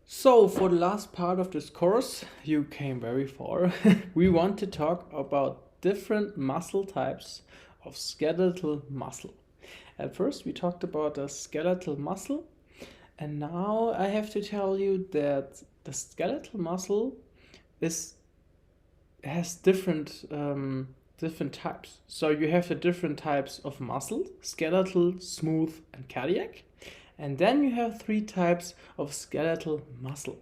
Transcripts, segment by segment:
So, for the last part of this course, you came very far. We want to talk about different muscle types of skeletal muscle. At first, we talked about the skeletal muscle, and now I have to tell you that the skeletal muscle is has different types. So you have the different types of muscle: skeletal, smooth, and cardiac. And then you have three types of skeletal muscle.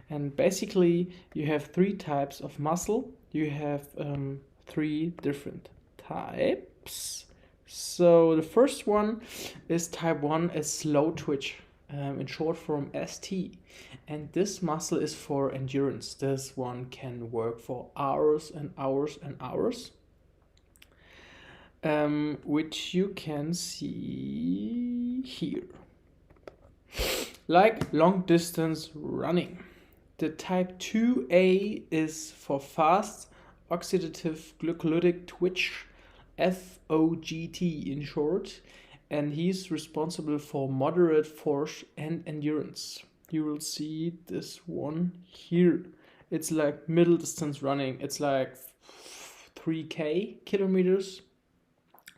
And basically, you have three types of muscle. You have three different types. So the first one is type 1, is slow twitch, in short form ST. And this muscle is for endurance. This one can work for hours and hours and hours. Which you can see here. Like long distance running. The type 2A is for fast oxidative glycolytic twitch, FOGT in short, and he's responsible for moderate force and endurance. You will see this one here. It's like middle distance running. It's like 3K kilometers.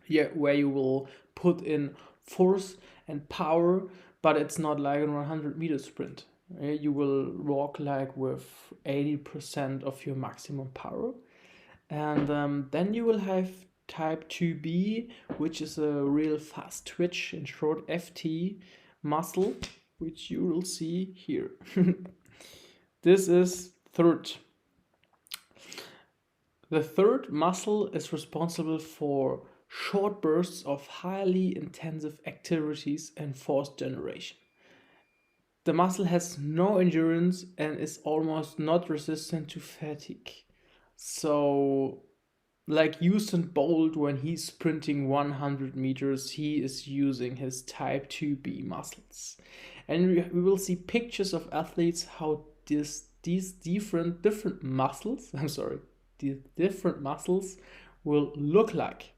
Yeah, where you will put in force and power, but it's not like a 100-meter sprint. You will walk like with 80% of your maximum power. And then you will have type 2B, which is a real fast twitch, in short FT muscle, which you will see here. This is third. The third muscle is responsible for short bursts of highly intensive activities and force generation. The muscle has no endurance and is almost not resistant to fatigue. So, like Usain Bolt, when he's sprinting 100 meters, he is using his type 2B muscles. And we will see pictures of athletes how these different muscles, these different muscles will look like.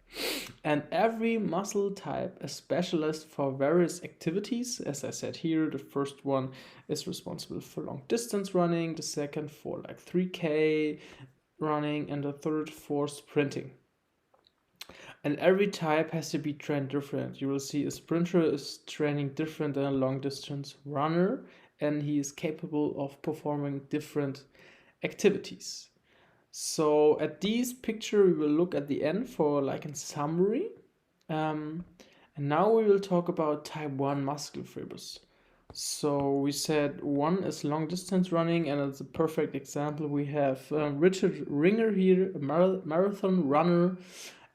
And every muscle type is specialist for various activities. As I said here, the first one is responsible for long distance running, the second for like 3K running, and the third for sprinting. And every type has to be trained different. You will see a sprinter is training different than a long distance runner, and he is capable of performing different activities. So at this picture, we will look at the end for like a summary. And now we will talk about type 1 muscle fibers. So we said one is long distance running, and it's a perfect example. We have Richard Ringer here, a marathon runner.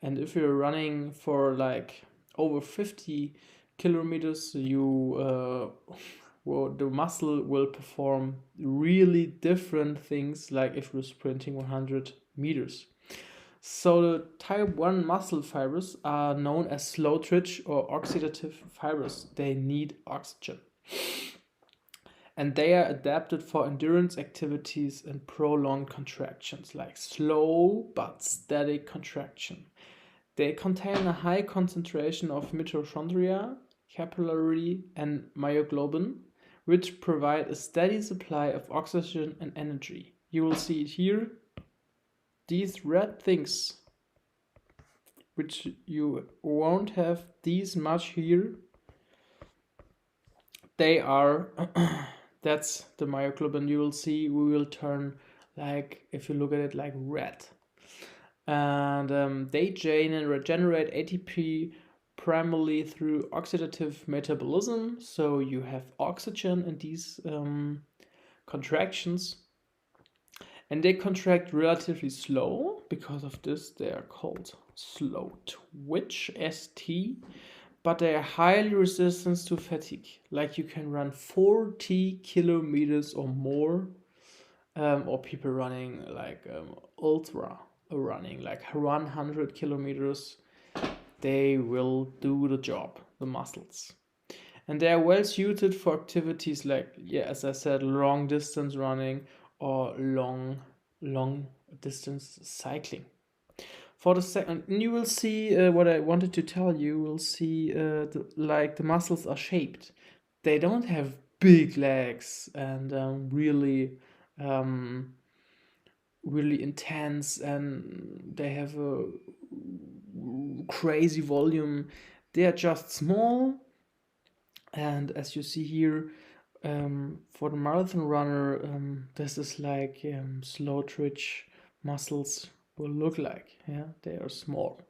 And if you're running for like over 50 kilometers, the muscle will perform really different things like if you're sprinting 100 meters. So the type 1 muscle fibers are known as slow twitch or oxidative fibers. They need oxygen. And they are adapted for endurance activities and prolonged contractions, like slow but static contraction. They contain a high concentration of mitochondria, capillary, and myoglobin, which provide a steady supply of oxygen and energy. You will see it here. These red things, which you won't have these much here, they are, that's the myoglobin. You will see we will turn, like, if you look at it, like red. And they gain and regenerate ATP primarily through oxidative metabolism. So you have oxygen in these contractions, and they contract relatively slow. Because of this, they are called slow twitch, ST, but they are highly resistant to fatigue. Like you can run 40 kilometers or more, or people running like ultra running like 100 kilometers, they will do the job, the muscles. And they are well suited for activities like, yeah, as I said, long distance running or long distance cycling. For the second, you will see what I wanted to tell you. Will see the muscles are shaped. They don't have big legs and um, really intense, and they have a crazy volume. They are just small, and as you see here, for the marathon runner, this is like slow twitch muscles will look like. Yeah, they are small.